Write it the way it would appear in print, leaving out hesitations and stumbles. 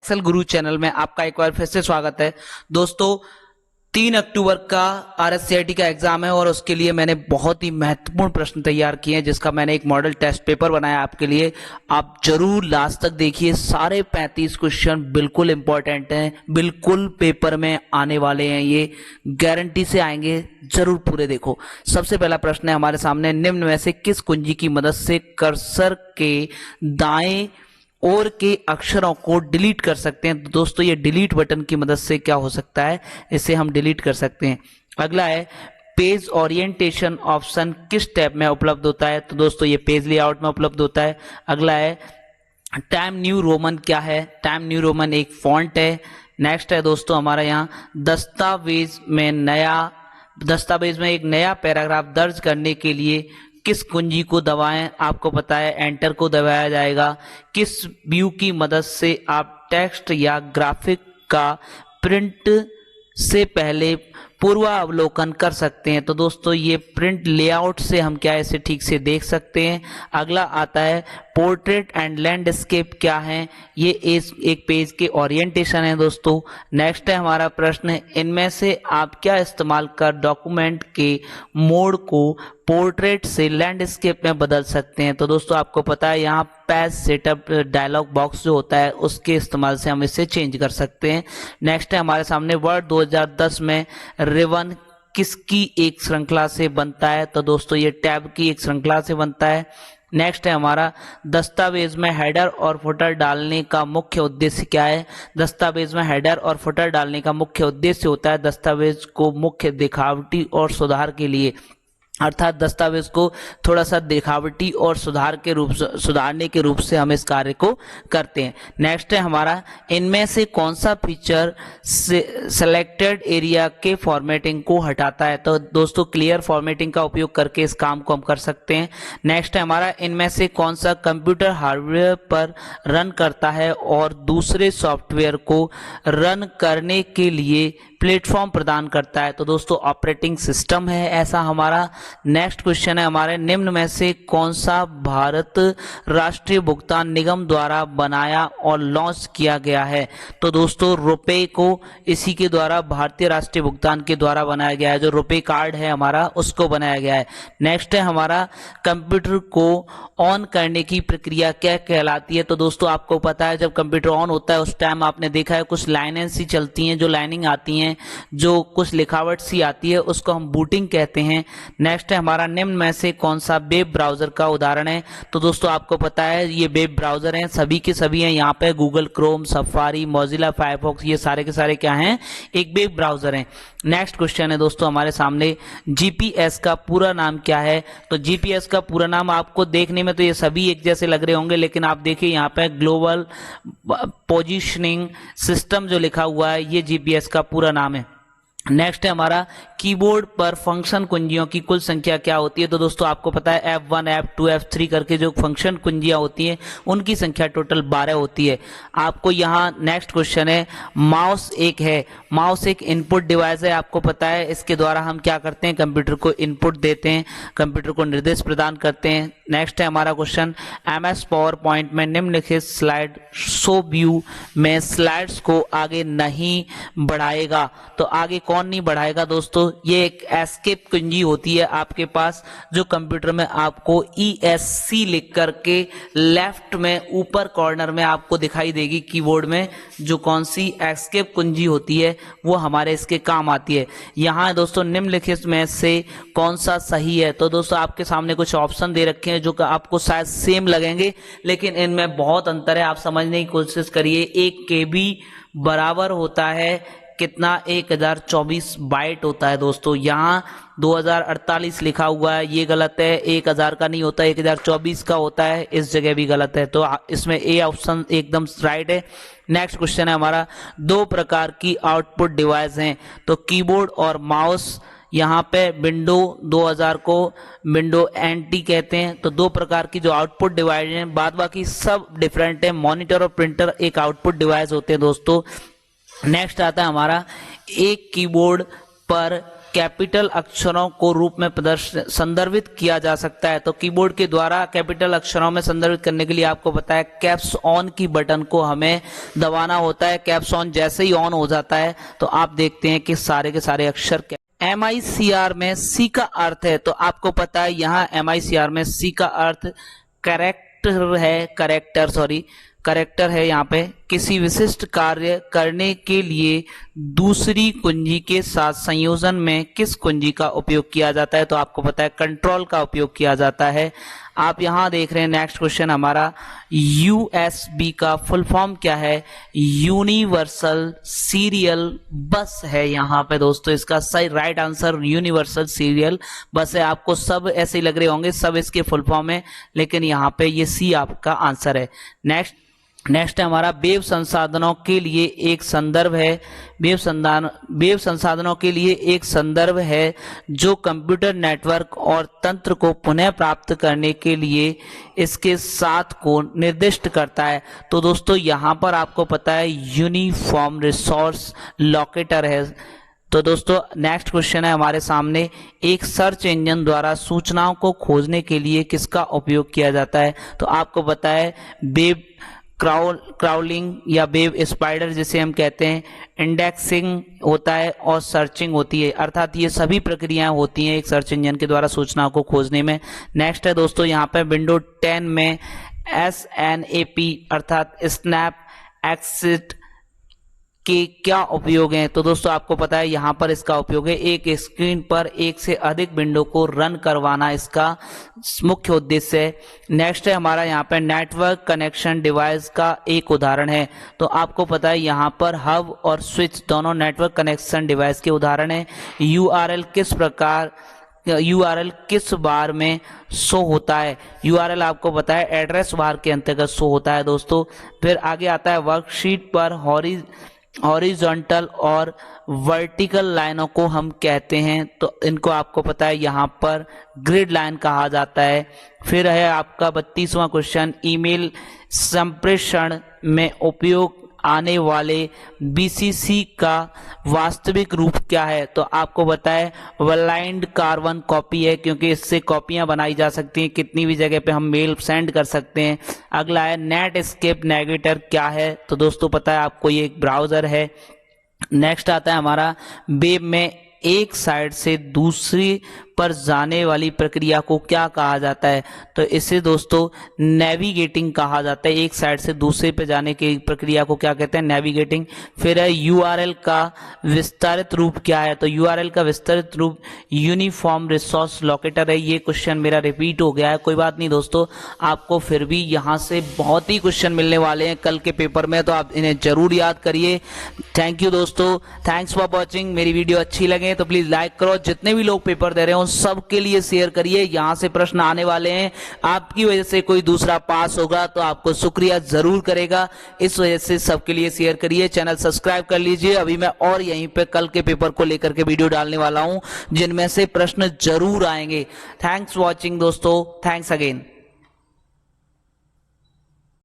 Excel गुरु channel में आपका एक बार फिर से स्वागत है। दोस्तों 3 अक्टूबर का आरएससीआईटी का एग्जाम है और उसके लिए मैंने बहुत ही महत्वपूर्ण प्रश्न तैयार किए हैं, जिसका मैंने एक मॉडल टेस्ट पेपर बनाया आपके लिए। आप जरूर लास्ट तक देखिए, सारे 35 क्वेश्चन बिल्कुल इंपॉर्टेंट हैं, बिल्कुल पेपर में आने वाले हैं, ये गारंटी से आएंगे, जरूर पूरे देखो। सबसे पहला प्रश्न है हमारे सामने, निम्न में से किस कुंजी की मदद से कर्सर के दाएं और के अक्षरों को डिलीट कर सकते हैं? तो दोस्तों ये डिलीट बटन की मदद से क्या हो सकता है, इसे हम डिलीट कर सकते हैं। अगला है, पेज ओरिएंटेशन ऑप्शन किस टैब में उपलब्ध होता है? तो दोस्तों ये पेज लेआउट में उपलब्ध होता है। अगला है, टाइम न्यू रोमन क्या है? टाइम न्यू रोमन एक फॉन्ट है। नेक्स्ट है दोस्तों हमारा यहाँ, दस्तावेज में एक नया पैराग्राफ दर्ज करने के लिए किस कुंजी को दबाएं? आपको पता है एंटर को दबाया जाएगा। किस व्यू की मदद से आप टेक्स्ट या ग्राफिक का प्रिंट से पहले पूर्वावलोकन कर सकते हैं? तो दोस्तों ये प्रिंट लेआउट से हम क्या इसे ठीक से देख सकते हैं। अगला आता है, पोर्ट्रेट एंड लैंडस्केप क्या है? ये एक पेज के ओरिएंटेशन है दोस्तों। नेक्स्ट है हमारा प्रश्न, इनमें से आप क्या इस्तेमाल कर डॉक्यूमेंट के मोड को पोर्ट्रेट से लैंडस्केप में बदल सकते हैं? तो दोस्तों आपको पता है यहाँ पेज सेटअप डायलॉग बॉक्स जो होता है उसके इस्तेमाल से हम इसे चेंज कर सकते हैं। नेक्स्ट है हमारे सामने, वर्ड 2010 में रिबन किसकी एक श्रृंखला से बनता है? तो दोस्तों ये टैब की एक श्रृंखला से बनता है। नेक्स्ट है हमारा, दस्तावेज में हेडर और फुटर डालने का मुख्य उद्देश्य क्या है? दस्तावेज में हेडर और फुटर डालने का मुख्य उद्देश्य होता है दस्तावेज को मुख्य दिखावटी और सुधार के लिए, अर्थात दस्तावेज को थोड़ा सा दिखावटी और सुधारने के रूप से हम इस कार्य को करते हैं। नेक्स्ट है हमारा, इनमें से कौन सा फीचर सेलेक्टेड एरिया के फॉर्मेटिंग को हटाता है? तो दोस्तों क्लियर फॉर्मेटिंग का उपयोग करके इस काम को हम कर सकते हैं। नेक्स्ट है हमारा, इनमें से कौन सा कंप्यूटर हार्डवेयर पर रन करता है और दूसरे सॉफ्टवेयर को रन करने के लिए प्लेटफॉर्म प्रदान करता है? तो दोस्तों ऑपरेटिंग सिस्टम है ऐसा हमारा। नेक्स्ट क्वेश्चन है हमारे, निम्न में से कौन सा भारत राष्ट्रीय भुगतान निगम द्वारा बनाया और लॉन्च किया गया है? तो दोस्तों रुपए को इसी के द्वारा, भारतीय राष्ट्रीय भुगतान के द्वारा बनाया गया है, जो रुपए कार्ड है हमारा उसको बनाया गया है। नेक्स्ट है हमारा, कंप्यूटर को ऑन करने की प्रक्रिया क्या कहलाती है? तो दोस्तों आपको पता है जब कंप्यूटर ऑन होता है उस टाइम आपने देखा है कुछ लाइनें सी चलती हैं, जो लाइनिंग आती हैं, जो कुछ लिखावट सी आती है, उसको हम बूटिंग कहते हैं। नेक्स्ट है हमारा, निम्न में से कौन सा वेब ब्राउजर का उदाहरण है? तो दोस्तों आपको पता है ये वेब ब्राउजर हैं, सभी के सभी हैं यहाँ पे, Google Chrome, safari, Mozilla Firefox, ये सारे के सारे क्या हैं, एक वेब ब्राउजर हैं। नेक्स्ट क्वेश्चन है दोस्तों हमारे सामने, जीपीएस का पूरा नाम क्या है? तो जीपीएस का पूरा नाम आपको देखने में तो ये सभी एक जैसे लग रहे होंगे, लेकिन आप देखिए यहाँ पे ग्लोबल पोजीशनिंग सिस्टम जो लिखा हुआ है, ये जीपीएस का पूरा नाम है। नेक्स्ट है हमारा, कीबोर्ड पर फंक्शन कुंजियों की कुल संख्या क्या होती है? तो दोस्तों आपको पता है F1, F2, F3 करके जो फंक्शन कुंजियां होती हैं उनकी संख्या टोटल 12 होती है। आपको यहाँ नेक्स्ट क्वेश्चन है, माउस एक है, माउस एक इनपुट डिवाइस है, आपको पता है इसके द्वारा हम क्या करते हैं, कंप्यूटर को इनपुट देते हैं, कंप्यूटर को निर्देश प्रदान करते हैं। नेक्स्ट है हमारा क्वेश्चन, MS पावर पॉइंट में निम्नलिखित स्लाइड शो व्यू में स्लाइड्स को आगे नहीं बढ़ाएगा? तो आगे कौन नहीं बढ़ाएगा दोस्तों? ये एक एस्केप कुंजी होती है आपके पास, जो कंप्यूटर में आपको ESC लिख करके लेफ्ट में ऊपर कॉर्नर में आपको दिखाई देगी कीबोर्ड में, जो कौन सी एस्केप कुंजी होती है वो हमारे इसके काम आती है। यहाँ दोस्तों निम्नलिखित में से कौन सा सही है? तो दोस्तों आपके सामने कुछ ऑप्शन दे रखे हैं जो आपको शायद सेम लगेंगे, लेकिन इनमें बहुत अंतर है, आप समझने की कोशिश करिए। 1 KB बराबर होता है कितना, 1024 बाइट होता है दोस्तों। यहाँ 2048 लिखा हुआ है, ये गलत है, 1000 का नहीं होता, 1024 का होता है, इस जगह भी गलत है, तो इसमें ए ऑप्शन एकदम राइट है। नेक्स्ट क्वेश्चन है हमारा, 2 प्रकार की आउटपुट डिवाइस हैं, तो कीबोर्ड और माउस। यहाँ पे विंडो 2000 को विंडो NT कहते हैं। तो 2 प्रकार की जो आउटपुट डिवाइस हैं, बाद बाकी सब डिफरेंट है। मॉनिटर और प्रिंटर एक आउटपुट डिवाइस होते हैं दोस्तों। नेक्स्ट आता है हमारा, एक कीबोर्ड पर कैपिटल अक्षरों को रूप में संदर्भित किया जा सकता है? तो कीबोर्ड के द्वारा कैपिटल अक्षरों में संदर्भित करने के लिए आपको पता है कैप्स ऑन की बटन को हमें दबाना होता है। कैप्स ऑन जैसे ही ऑन हो जाता है तो आप देखते हैं कि सारे के सारे अक्षर MICR में C का अर्थ है, तो आपको पता है यहाँ MICR में C का अर्थ करेक्टर है। यहाँ पे किसी विशिष्ट कार्य करने के लिए दूसरी कुंजी के साथ संयोजन में किस कुंजी का उपयोग किया जाता है? तो आपको पता है कंट्रोल का उपयोग किया जाता है। आप यहाँ देख रहे हैं नेक्स्ट क्वेश्चन हमारा USB का फुल फॉर्म क्या है? यूनिवर्सल सीरियल बस है यहाँ पे दोस्तों। इसका सही राइट आंसर यूनिवर्सल सीरियल बस है। आपको सब ऐसे ही लग रहे होंगे, सब इसके फुल फॉर्म है, लेकिन यहाँ पे ये C आपका आंसर है। नेक्स्ट है हमारा वेब संसाधनों के लिए एक संदर्भ है। वेब संसाधनों के लिए एक संदर्भ है जो कंप्यूटर नेटवर्क और तंत्र को पुनः प्राप्त करने के लिए इसके साथ को निर्दिष्ट करता है। तो दोस्तों यहाँ पर आपको पता है यूनिफॉर्म रिसोर्स लोकेटर है। तो दोस्तों नेक्स्ट क्वेश्चन है हमारे सामने, एक सर्च इंजन द्वारा सूचनाओं को खोजने के लिए किसका उपयोग किया जाता है? तो आपको पता है वेब क्राउलिंग या वेब स्पाइडर जिसे हम कहते हैं, इंडेक्सिंग होता है और सर्चिंग होती है, अर्थात ये सभी प्रक्रियाएं होती हैं एक सर्च इंजन के द्वारा सूचनाओं को खोजने में। नेक्स्ट है दोस्तों यहाँ पे विंडो 10 में SNAP अर्थात स्नैप एक्सिट के क्या उपयोग हैं? तो दोस्तों आपको पता है यहाँ पर इसका उपयोग है एक स्क्रीन पर एक से अधिक विंडो को रन करवाना इसका मुख्य उद्देश्य है। नेक्स्ट है हमारा यहाँ पर नेटवर्क कनेक्शन डिवाइस का एक उदाहरण है। तो आपको पता है यहाँ पर हब और स्विच दोनों नेटवर्क कनेक्शन डिवाइस के उदाहरण है। URL किस बार में शो होता है? URL आपको पता है एड्रेस बार के अंतर्गत शो होता है दोस्तों। फिर आगे आता है वर्कशीट पर हॉरिजॉन्टल और वर्टिकल लाइनों को हम कहते हैं, तो इनको आपको पता है यहाँ पर ग्रिड लाइन कहा जाता है। फिर है आपका 32वां क्वेश्चन, ईमेल संप्रेषण में उपयोग आने वाले BCC का वास्तविक रूप क्या है? तो आपको बताए वलाइंड कार्बन कॉपी है, क्योंकि इससे कॉपियां बनाई जा सकती हैं, कितनी भी जगह पे हम मेल सेंड कर सकते हैं। अगला है नेटस्केप नेविगेटर क्या है? तो दोस्तों पता है आपको ये एक ब्राउजर है। नेक्स्ट आता है हमारा वेब में एक साइट से दूसरी पर जाने वाली प्रक्रिया को क्या कहा जाता है? तो इसे दोस्तों नेविगेटिंग कहा जाता है। एक साइट से दूसरे पे जाने की प्रक्रिया को क्या कहते हैं? नेविगेटिंग। फिर है URL का विस्तारित रूप क्या है? तो URL का विस्तारित रूप यूनिफॉर्म रिसोर्स लोकेटर है। ये क्वेश्चन मेरा रिपीट हो गया है, कोई बात नहीं दोस्तों, आपको फिर भी यहाँ से बहुत ही क्वेश्चन मिलने वाले हैं कल के पेपर में, तो आप इन्हें जरूर याद करिए। थैंक यू दोस्तों, थैंक्स फॉर वॉचिंग। मेरी वीडियो अच्छी लगे तो प्लीज लाइक करो, जितने भी लोग पेपर दे रहे हो सबके लिए शेयर करिए। यहां से प्रश्न आने वाले हैं, आपकी वजह से कोई दूसरा पास होगा तो आपको शुक्रिया जरूर करेगा, इस वजह से सबके लिए शेयर करिए। चैनल सब्सक्राइब कर लीजिए। अभी मैं और यहीं पे कल के पेपर को लेकर के वीडियो डालने वाला हूं जिनमें से प्रश्न जरूर आएंगे। थैंक्स वॉचिंग दोस्तों, थैंक्स अगेन।